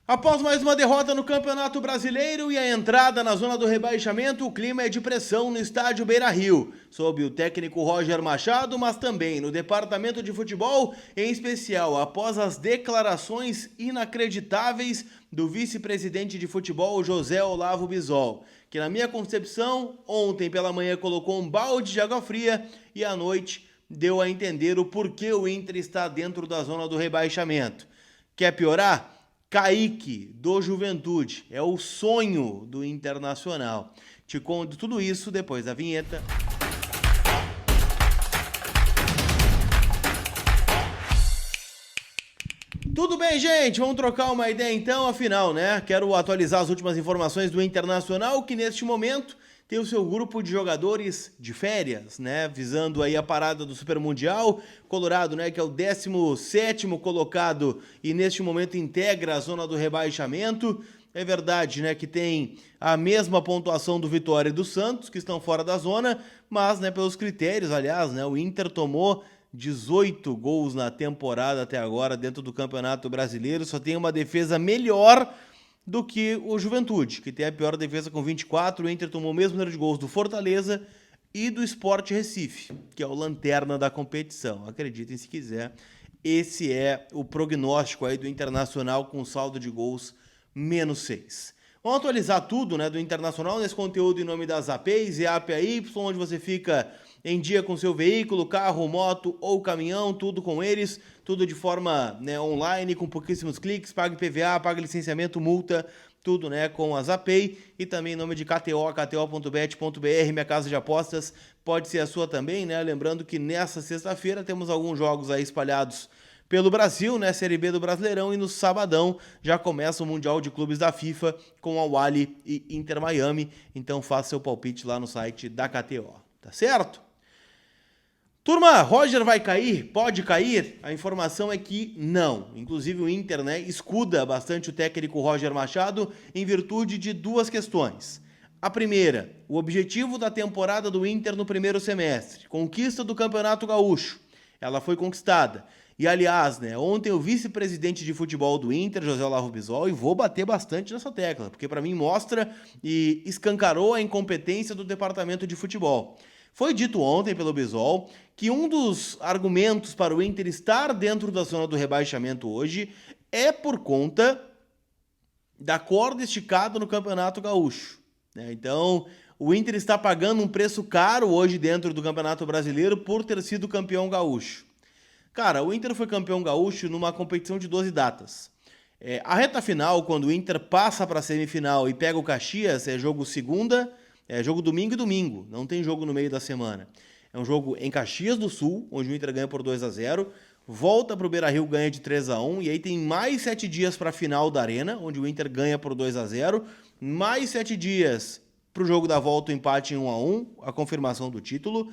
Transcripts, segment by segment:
Após mais uma derrota no Campeonato Brasileiro e a entrada na zona do rebaixamento, o clima é de pressão no estádio Beira-Rio, sob o técnico Roger Machado, mas também no departamento de futebol, em especial após as declarações inacreditáveis do vice-presidente de futebol José Olavo Bisol, que na minha concepção, ontem pela manhã colocou um balde de água fria e à noite deu a entender o porquê o Inter está dentro da zona do rebaixamento. Quer piorar? Kaique, do Juventude, é o sonho do Internacional. Te conto tudo isso depois da vinheta. Tudo bem, gente? Vamos trocar uma ideia então, afinal, né? Quero atualizar as últimas informações do Internacional, que neste momento tem o seu grupo de jogadores de férias, né? Visando aí a parada do Super Mundial. Colorado, né? Que é o 17º colocado e neste momento integra a zona do rebaixamento. É verdade, né? Que tem a mesma pontuação do Vitória e do Santos, que estão fora da zona, mas, né? Pelos critérios, aliás, né? O Inter tomou 18 gols na temporada até agora dentro do Campeonato Brasileiro. Só tem uma defesa melhor do que o Juventude, que tem a pior defesa com 24. O Inter tomou o mesmo número de gols do Fortaleza e do Sport Recife, que é o lanterna da competição. Acreditem se quiser, esse é o prognóstico aí do Internacional com saldo de gols -6. Vamos atualizar tudo, né, do Internacional nesse conteúdo em nome das APs e APAY, onde você fica em dia com seu veículo, carro, moto ou caminhão, tudo com eles, tudo de forma, né, online, com pouquíssimos cliques, pague PVA, pague licenciamento, multa, tudo, né, com as APay e também em nome de KTO, kto.bet.br, minha casa de apostas, pode ser a sua também, né, lembrando que nessa sexta-feira temos alguns jogos aí espalhados pelo Brasil, né, Série B do Brasileirão, e no sabadão já começa o Mundial de Clubes da FIFA com Al Ahly e Inter Miami, então faça seu palpite lá no site da KTO, tá certo? Turma, Roger vai cair? Pode cair? A informação é que não. Inclusive o Inter, né, escuda bastante o técnico Roger Machado em virtude de duas questões. A primeira, o objetivo da temporada do Inter no primeiro semestre, conquista do Campeonato Gaúcho. Ela foi conquistada. E aliás, né, ontem o vice-presidente de futebol do Inter, José Olavo Bisol, e vou bater bastante nessa tecla, porque para mim mostra e escancarou a incompetência do departamento de futebol. Foi dito ontem pelo Bisol que um dos argumentos para o Inter estar dentro da zona do rebaixamento hoje é por conta da corda esticada no Campeonato Gaúcho, né? Então, o Inter está pagando um preço caro hoje dentro do Campeonato Brasileiro por ter sido campeão gaúcho. Cara, o Inter foi campeão gaúcho numa competição de 12 datas. A reta final, quando o Inter passa para a semifinal e pega o Caxias, é jogo segunda, é jogo domingo e domingo, não tem jogo no meio da semana. É um jogo em Caxias do Sul, onde o Inter ganha por 2-0, volta para o Beira-Rio, ganha de 3-1, e aí tem mais 7 dias para a final da Arena, onde o Inter ganha por 2-0, mais 7 dias para o jogo da volta, o empate em 1-1, a confirmação do título,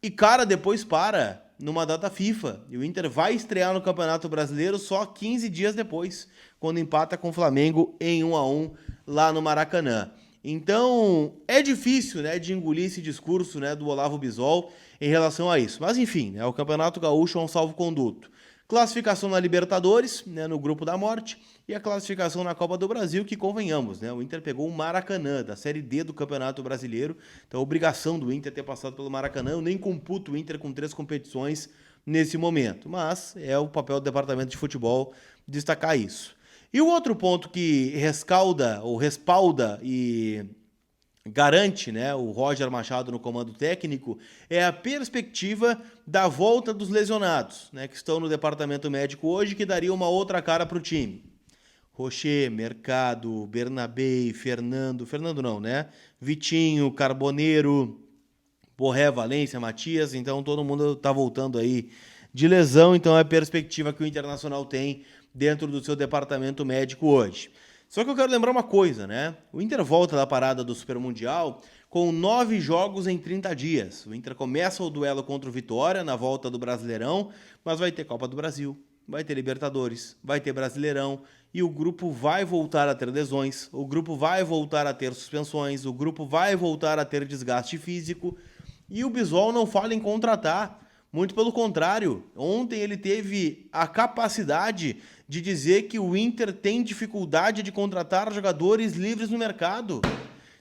e cara, depois para numa data FIFA, e o Inter vai estrear no Campeonato Brasileiro só 15 dias depois, quando empata com o Flamengo em 1-1 lá no Maracanã. Então, é difícil, né, de engolir esse discurso, né, do Olavo Bisol em relação a isso. Mas, enfim, né, o Campeonato Gaúcho é um salvo-conduto. Classificação na Libertadores, né, no Grupo da Morte, e a classificação na Copa do Brasil, que convenhamos, né, o Inter pegou o Maracanã, da Série D do Campeonato Brasileiro, então a obrigação do Inter ter passado pelo Maracanã. Eu nem computo o Inter com 3 competições nesse momento, mas é o papel do Departamento de Futebol destacar isso. E o outro ponto que rescalda, ou respalda e garante, né, o Roger Machado no comando técnico é a perspectiva da volta dos lesionados, né, que estão no departamento médico hoje, que daria uma outra cara para o time. Rocher, Mercado, Bernabé, Fernando não, né? Vitinho, Carboneiro, Borré, Valência, Matias, então todo mundo está voltando aí de lesão, então é a perspectiva que o Internacional tem dentro do seu departamento médico hoje. Só que eu quero lembrar uma coisa, né? O Inter volta da parada do Super Mundial com 9 jogos em 30 dias. O Inter começa o duelo contra o Vitória na volta do Brasileirão, mas vai ter Copa do Brasil, vai ter Libertadores, vai ter Brasileirão, e o grupo vai voltar a ter lesões, o grupo vai voltar a ter suspensões, o grupo vai voltar a ter desgaste físico, e o Bisol não fala em contratar, Muito pelo contrário, ontem ele teve a capacidade de dizer que o Inter tem dificuldade de contratar jogadores livres no mercado.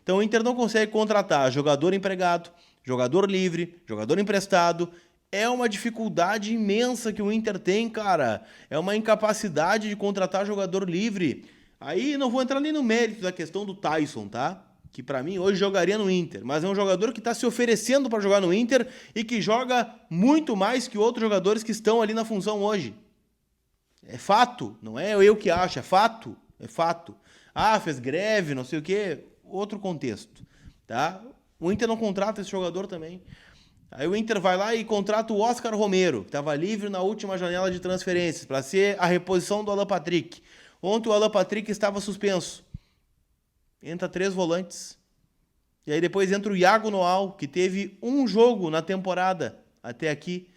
Então o Inter não consegue contratar jogador empregado, jogador livre, jogador emprestado. É uma dificuldade imensa que o Inter tem, cara. É uma incapacidade de contratar jogador livre. Aí não vou entrar nem no mérito da questão do Tyson, tá? Que pra mim hoje jogaria no Inter, mas é um jogador que tá se oferecendo para jogar no Inter e que joga muito mais que outros jogadores que estão ali na função hoje. É fato, não é eu que acho, é fato, é fato. Ah, fez greve, não sei o quê, outro contexto, tá? O Inter não contrata esse jogador também. Aí o Inter vai lá e contrata o Oscar Romero, que estava livre na última janela de transferências, para ser a reposição do Alan Patrick. Ontem o Alan Patrick estava suspenso. Entra 3 volantes. E aí depois entra o Iago Noal, que teve um jogo na temporada até aqui,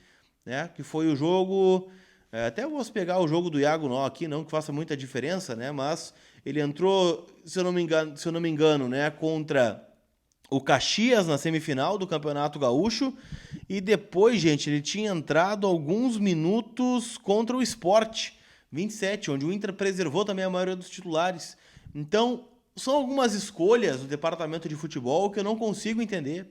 né? Que foi o jogo... até eu vou pegar o jogo do Iago Noal aqui, não que faça muita diferença, né? Mas ele entrou, se eu não me engano, né? Contra o Caxias na semifinal do Campeonato Gaúcho. E depois, gente, ele tinha entrado alguns minutos contra o Sport 27, onde o Inter preservou também a maioria dos titulares. Então, são algumas escolhas do departamento de futebol que eu não consigo entender.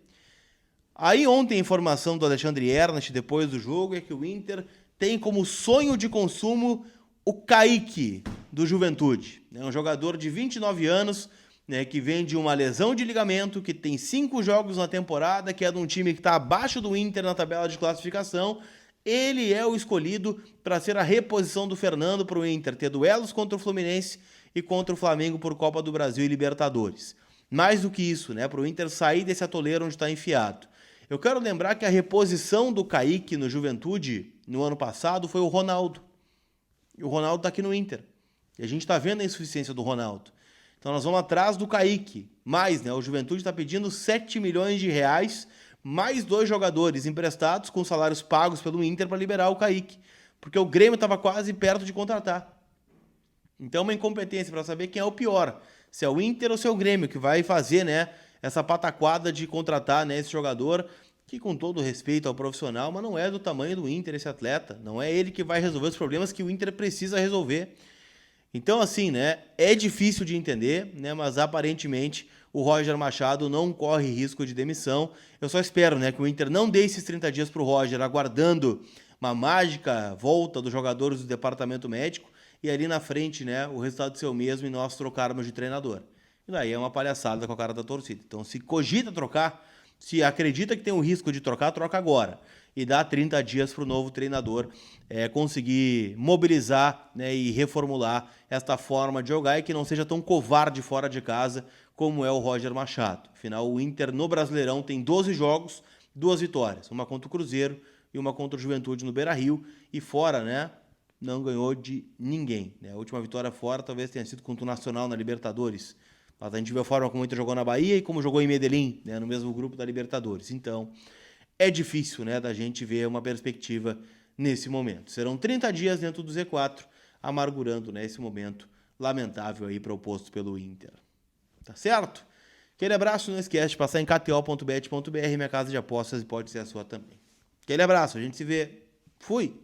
Aí ontem a informação do Alexandre Ernest, depois do jogo, é que o Inter tem como sonho de consumo o Kaique, do Juventude. É um jogador de 29 anos, né, que vem de uma lesão de ligamento, que tem 5 jogos na temporada, que é de um time que está abaixo do Inter na tabela de classificação. Ele é o escolhido para ser a reposição do Fernando para o Inter, ter duelos contra o Fluminense e contra o Flamengo por Copa do Brasil e Libertadores. Mais do que isso, né, para o Inter sair desse atoleiro onde está enfiado. Eu quero lembrar que a reposição do Kaique no Juventude, no ano passado, foi o Ronaldo. E o Ronaldo está aqui no Inter. E a gente está vendo a insuficiência do Ronaldo. Então nós vamos atrás do Kaique. Mais, né? O Juventude está pedindo 7 milhões de reais, mais 2 jogadores emprestados com salários pagos pelo Inter para liberar o Kaique. Porque o Grêmio estava quase perto de contratar. Então uma incompetência para saber quem é o pior. Se é o Inter ou se é o Grêmio que vai fazer, né, essa pataquada de contratar, né, esse jogador, que com todo respeito ao profissional, mas não é do tamanho do Inter esse atleta. Não é ele que vai resolver os problemas que o Inter precisa resolver. Então, assim, né, é difícil de entender, né, mas aparentemente o Roger Machado não corre risco de demissão. Eu só espero, né, que o Inter não dê esses 30 dias para o Roger, aguardando uma mágica volta dos jogadores do departamento médico, e ali na frente, né, o resultado ser o mesmo e nós trocarmos de treinador. E daí é uma palhaçada com a cara da torcida. Então, se cogita trocar, se acredita que tem o risco de trocar, troca agora. E dá 30 dias para o novo treinador conseguir mobilizar, né, e reformular esta forma de jogar e que não seja tão covarde fora de casa como é o Roger Machado. Afinal, o Inter no Brasileirão tem 12 jogos, 2 vitórias. Uma contra o Cruzeiro e uma contra o Juventude no Beira-Rio. E fora, né, não ganhou de ninguém. Né? A última vitória fora talvez tenha sido contra o Nacional na Libertadores. Mas a gente viu a forma como o Inter jogou na Bahia e como jogou em Medellín, né, no mesmo grupo da Libertadores. Então, é difícil, né, da gente ver uma perspectiva nesse momento. Serão 30 dias dentro do Z4, amargurando, né, esse momento lamentável aí proposto pelo Inter. Tá certo? Aquele abraço, não esquece de passar em kto.bet.br, minha casa de apostas, e pode ser a sua também. Aquele abraço, a gente se vê. Fui!